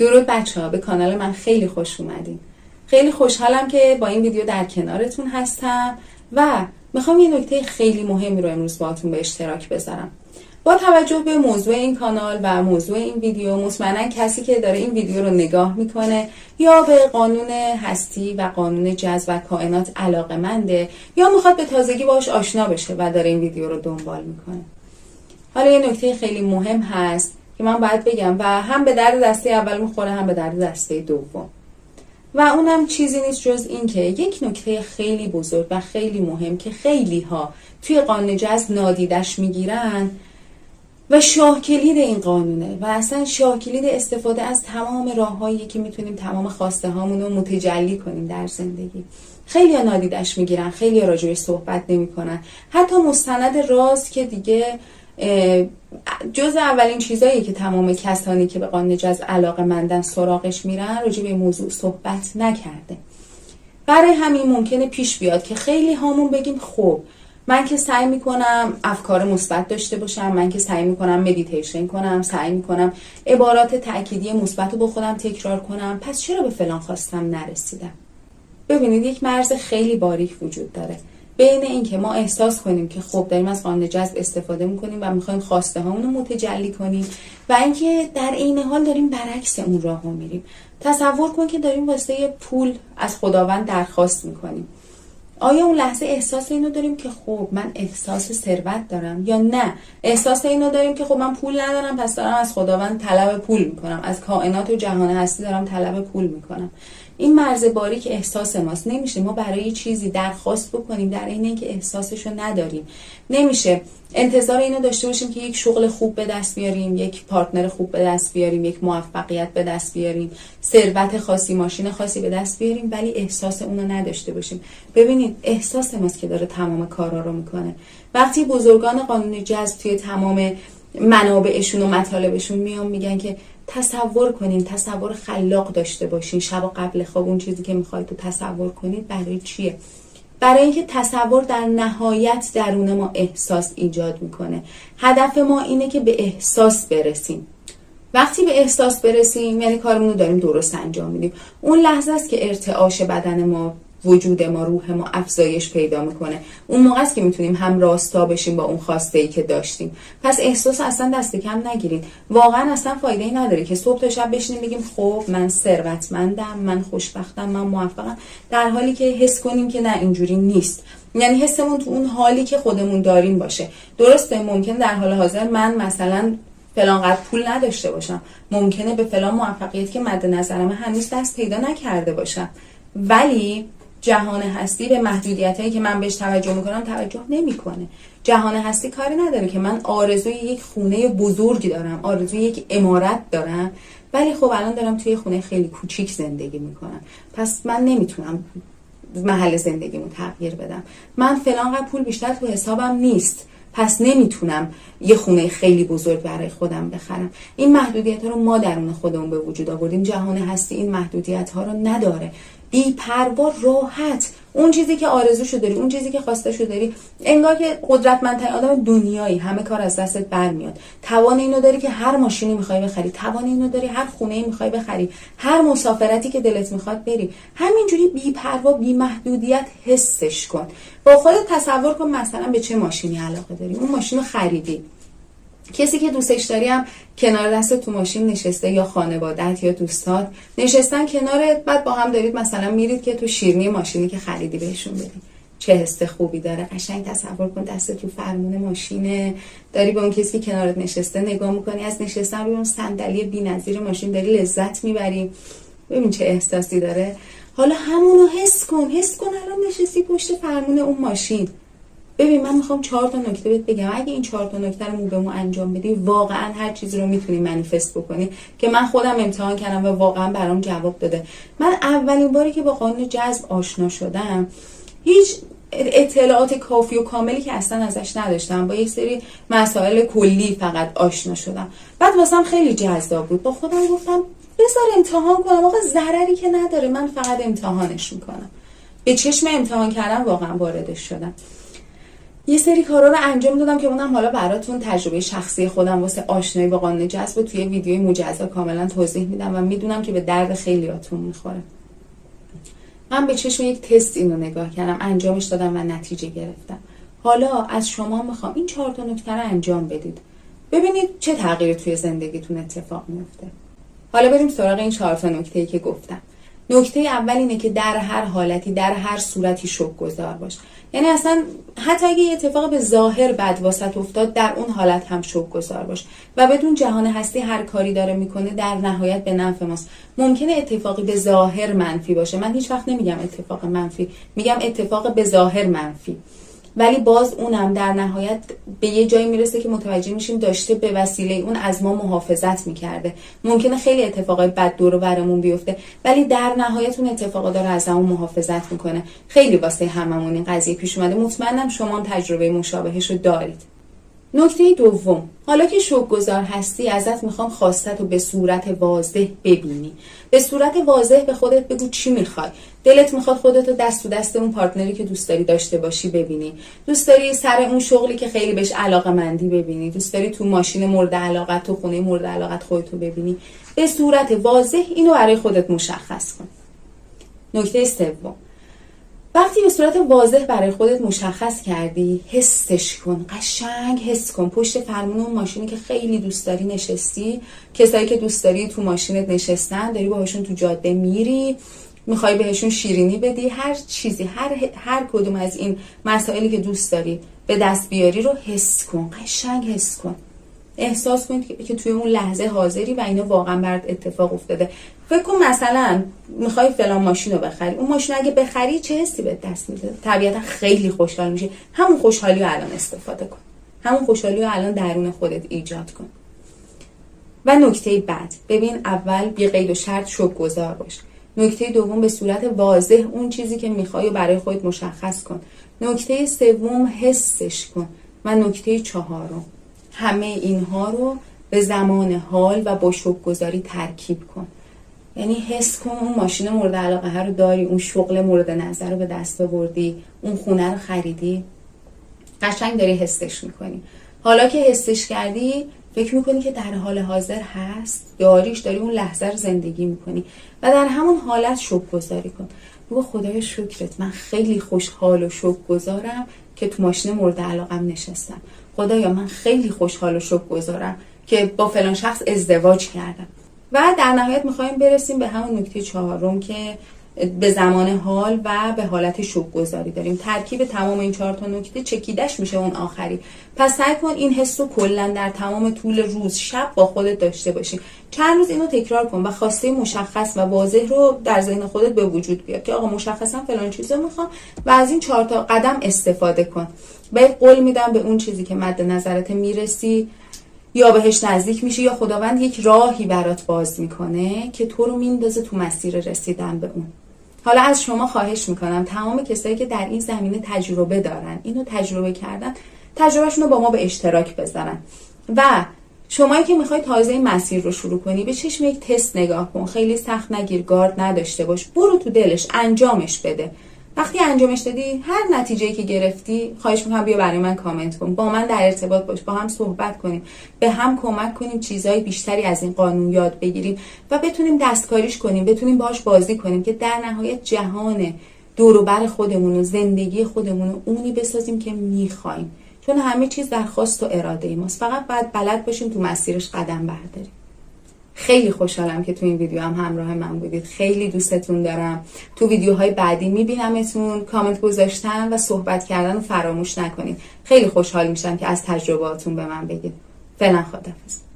درود بچه‌ها، به کانال من خیلی خوش اومدین. خیلی خوشحالم که با این ویدیو در کنارتون هستم و میخوام یه نکته خیلی مهمی رو امروز باهاتون به اشتراک بذارم. با توجه به موضوع این کانال و موضوع این ویدیو، مطمئنا کسی که داره این ویدیو رو نگاه میکنه یا به قانون هستی و قانون جذب و کائنات علاقه‌منده یا میخواد به تازگی باهاش آشنا بشه و داره این ویدیو رو دنبال میکنه. حالا یه نکته خیلی مهم هست که من باید بگم و هم به درد دسته اول میخوره هم به درد دسته دوم، و اونم چیزی نیست جز این که یک نکته خیلی بزرگ و خیلی مهم که خیلی ها توی قانون جذب نادیدش میگیرن و شاه کلید این قانونه و اصلا شاه کلید استفاده از تمام راههایی که میتونیم تمام خواسته هامون رو متجلی کنیم در زندگی. خیلی ها نادیدش میگیرن، خیلی ها راجعش صحبت نمیکنن. حتی مستند راز که دیگه جز اولین چیزایی که تمام کسانی که به قانون جذب علاقه‌مندن سراغش میرن راجع به موضوع صحبت نکرده. برای همین ممکنه پیش بیاد که خیلی هامون بگیم خب من که سعی میکنم افکار مثبت داشته باشم، من که سعی میکنم مدیتیشن کنم، سعی میکنم عبارات تأکیدی مثبت رو با خودم تکرار کنم، پس چرا به فلان خواستم نرسیدم؟ ببینید یک مرز خیلی باریک وجود داره بین این که ما احساس کنیم که خب داریم از قانون جذب استفاده میکنیم و میخوایم خواسته هامون رو متجلی کنیم و اینکه در عین حال داریم برعکس اون راهو میریم. تصور کن که داریم واسه پول از خداوند درخواست میکنیم. آیا اون لحظه احساس اینو داریم که خب من احساس ثروت دارم، یا نه احساس اینو داریم که خب من پول ندارم پس دارم از خداوند طلب پول میکنم، از کائنات و جهان هستی دارم طلب پول میکنم؟ این مرز باریک احساس ماست. نمیشه ما برای چیزی درخواست بکنیم در این اینکه احساسشو نداریم. نمیشه انتظار اینو داشته باشیم که یک شغل خوب به دست بیاریم، یک پارتنر خوب به دست بیاریم، یک موفقیت به دست بیاریم، ثروت خاصی، ماشین خاصی به دست بیاریم ولی احساس اونو نداشته باشیم. ببینید احساس ماست که داره تمام کارا رو میکنه. وقتی بزرگان قانون جذب توی تمام منابعشون و مطالبشون میان میگن که تصور کنین، تصور خلاق داشته باشین، شب قبل خواب اون چیزی که میخواید رو تصور کنید، برای چیه؟ برای اینکه تصور در نهایت درون ما احساس ایجاد میکنه. هدف ما اینه که به احساس برسیم. وقتی به احساس برسیم یعنی کارمون رو داریم درست انجام میدیم. اون لحظه است که ارتعاش بدن ما، وجود ما، روح ما افزایش پیدا میکنه. اون موقع است که میتونیم هم راستا بشیم با اون خواسته ای که داشتیم. پس احساس اصلا دست کم نگیرید. واقعا اصلا فایده ای نداره که صبح تا شب بشینیم بگیم خب من ثروتمندم، من خوشبختم، من موفقم، در حالی که حس کنیم که نه اینجوری نیست. یعنی حسمون تو اون حالی که خودمون داریم باشه. درسته ممکن در حال حاضر من مثلا فلان قدر پول نداشته باشم، ممکنه به فلان موفقیت که مد نظرم هنوز دست پیدا نکرده باشم، ولی جهان هستی به محدودیتایی که من بهش توجه میکنم توجه نمیکنه. جهان هستی کاری نداره که من آرزوی یک خونه بزرگی دارم، آرزوی یک عمارت دارم، ولی خب الان دارم توی خونه خیلی کوچیک زندگی میکنم، پس من نمیتونم محل زندگیمو تغییر بدم. من فلان قدر پول بیشتر تو حسابم نیست، پس نمیتونم یه خونه خیلی بزرگ برای خودم بخرم. این محدودیت ها رو ما درون خودمون به وجود آوردیم. جهان هستی این محدودیت ها رو نداره. بی پروا، راحت، اون چیزی که آرزوشو داری، اون چیزی که خواستشو داری، انگار که قدرتمندترین آدم دنیایی، همه کار از دستت برمیاد. توان اینو داری که هر ماشینی میخوای بخری، توان اینو داری هر خونه‌ای میخوای بخری، هر مسافرتی که دلت میخواد بری. همینجوری بی پروا، بی محدودیت حسش کن. با خودت تصور کن مثلا به چه ماشینی علاقه داری، اون ماشین رو خریدی، کسی که دوستش داری هم کنار دست تو ماشین نشسته، یا خانوادت یا دوستات نشستن کنارت، بعد با هم دارید مثلا میرید که تو شیرینی ماشینی که خریدی بهشون بدی. چه حس خوبی داره. قشنگ تصور کن دست تو فرمون ماشینه، داری به اون کسی که کنارت نشسته نگاه میکنی، از نشستن روی اون صندلی بی‌نظیر ماشین داری لذت میبری. ببین چه احساسی داره. حالا همونو حس کن الان نشستی پشت فرمون اون ماشین. ببین من میخوام 4 تا نکته بهت بگم. اگه این 4 تا نکته رو به ما انجام بدی، واقعا هر چیزی رو میتونی منیفست بکنی که من خودم امتحان کردم و واقعا برام جواب داده. من اولین باری که با قانون جذب آشنا شدم، هیچ اطلاعات کافی و کاملی که اصلا ازش نداشتم، با یک سری مسائل کلی فقط آشنا شدم. بعد واسم خیلی جذاب بود. با خودم گفتم بذار امتحان کنم، آقا ضرری که نداره، من فقط امتحانش میکنم. به چشم امتحان کردم واقعا واردش شدم. یه سری کارا رو انجام دادم که اونم حالا براتون تجربه شخصی خودم واسه آشنایی با قانون جذب توی ویدیوی مجزا کاملا توضیح میدم و میدونم که به درد خیلیاتون میخوره. من به چشم یک تست اینو نگاه کردم، انجامش دادم و نتیجه گرفتم. حالا از شما میخوام این 4 تا نکته رو انجام بدید. ببینید چه تغییری توی زندگیتون اتفاق میفته. حالا بریم سراغ این 4 تا نکته‌ای که گفتم. نکته اول اینه که در هر حالتی، در هر صورتی شکرگزار باش. یعنی اصلا حتی اگه یه اتفاق به ظاهر بد واسط افتاد، در اون حالت هم شکرگزار باش و بدون جهان هستی هر کاری داره میکنه در نهایت به نفع ماست. ممکنه اتفاقی به ظاهر منفی باشه، من هیچ وقت نمیگم اتفاق منفی، میگم اتفاق به ظاهر منفی، ولی باز اونم در نهایت به یه جایی میرسه که متوجه میشیم داشته به وسیله اون از ما محافظت میکرده. ممکنه خیلی اتفاقای بد دور و برمون بیفته، ولی در نهایت اون اتفاقا داره از همون محافظت میکنه. خیلی واسه هممون این قضیه پیش اومده، مطمئنم شما هم تجربه مشابهش رو دارید. نکته دوم، حالا که شکرگزار هستی ازت میخوام خواستت رو به صورت واضح ببینی. به صورت واضح به خودت بگو چی میخوای. دلت میخواد خودت رو دست تو دست اون پارتنری که دوست داری داشته باشی ببینی. دوست داری سر اون شغلی که خیلی بهش علاقه‌مندی ببینی. دوست داری تو ماشین مورد علاقت، تو خونه مورد علاقت خودت رو ببینی. به صورت واضح اینو برای خودت مشخص کن. نکته سوم، وقتی به صورت واضح برای خودت مشخص کردی، حسش کن، قشنگ حس کن. پشت فرمون اون ماشینی که خیلی دوست داری نشستی، کسایی که دوست داری تو ماشینت نشستن، داری باهاشون تو جاده میری، میخوای بهشون شیرینی بدی، هر چیزی، هر کدوم از این مسائلی که دوست داری به دست بیاری رو حس کن، قشنگ حس کن. احساس کن که توی اون لحظه حاضری و اینا واقعا برات اتفاق افتاده. فکر کن مثلا میخوای فلان ماشین رو بخری، اون ماشین اگه بخری چه حسی به دست میده؟ طبیعتا خیلی خوشحال میشی. همون خوشحالی رو الان استفاده کن، همون خوشحالی رو الان درون خودت ایجاد کن. و نکته بعد، ببین، اول بی قید و شرط شکرگزار باش. نکته دوم، به صورت واضح اون چیزی که میخوای برای خودت مشخص کن. نکته سوم، حسش کن. و نکته چهارم، همه اینها رو به زمان حال و با شکرگزاری ترکیب کن. یعنی حس کن اون ماشین مورد علاقه رو داری، اون شغل مورد نظر رو به دست آوردی، اون خونه رو خریدی، قشنگ داری حسش میکنی. حالا که حسش کردی، فکر میکنی که در حال حاضر هست، داریش، داری اون لحظه رو زندگی میکنی و در همون حالت شکرگزاری کن. بگو خدای شکرت، من خیلی خوشحال و شکرگزارم که تو ماشین مورد علاقم نشستم. خدایا من خیلی خوشحال و شکرگزارم که با فلان شخص ازدواج کردم. و در نهایت میخوایم برسیم به همون نکته چهارم که به زمان حال و به حالت شکرگزاری داریم. ترکیب تمام این 4 تا نکته چکیدش میشه اون آخری. پس سعی کن این حس رو کلا در تمام طول روز، شب با خودت داشته باشی. چند روز اینو تکرار کن و خواسته مشخص و واضح رو در ذهن خودت به وجود بیار که آقا مشخصا فلان چیزو میخوام و از این 4 تا قدم استفاده کن. بهت قول میدم به اون چیزی که مد نظرت میرسی، یا بهش نزدیک میشی یا خداوند یک راهی برات باز میکنه که تو رو میندازه تو مسیر رسیدن به اون. حالا از شما خواهش میکنم تمام کسایی که در این زمینه تجربه دارن، اینو تجربه کردن، تجربهشون رو با ما به اشتراک بذارن. و شمایی که میخوای تازه این مسیر رو شروع کنی، به چشم یک تست نگاه کن، خیلی سخت نگیر، گارد نداشته باش، برو تو دلش، انجامش بده. وقتی انجامش دادی، هر نتیجه‌ای که گرفتی، خواهش میکنم بیا برای من کامنت کن، با من در ارتباط باش، با هم صحبت کنیم، به هم کمک کنیم چیزای بیشتری از این قانون یاد بگیریم و بتونیم دستکاریش کنیم، بتونیم باهاش بازی کنیم که در نهایت جهان دور و بر خودمون و زندگی خودمون رو اونی بسازیم که میخوایم. چون همه چیز در خواست و اراده ماست، فقط باید بلد باشیم تو مسیرش قدم برداریم. خیلی خوشحالم که تو این ویدیو هم همراه من بودید. خیلی دوستتون دارم. تو ویدیوهای بعدی میبینمتون. کامنت گذاشتن و صحبت کردن رو فراموش نکنید. خیلی خوشحال میشم که از تجربهاتون به من بگید. فعلا خداحافظ.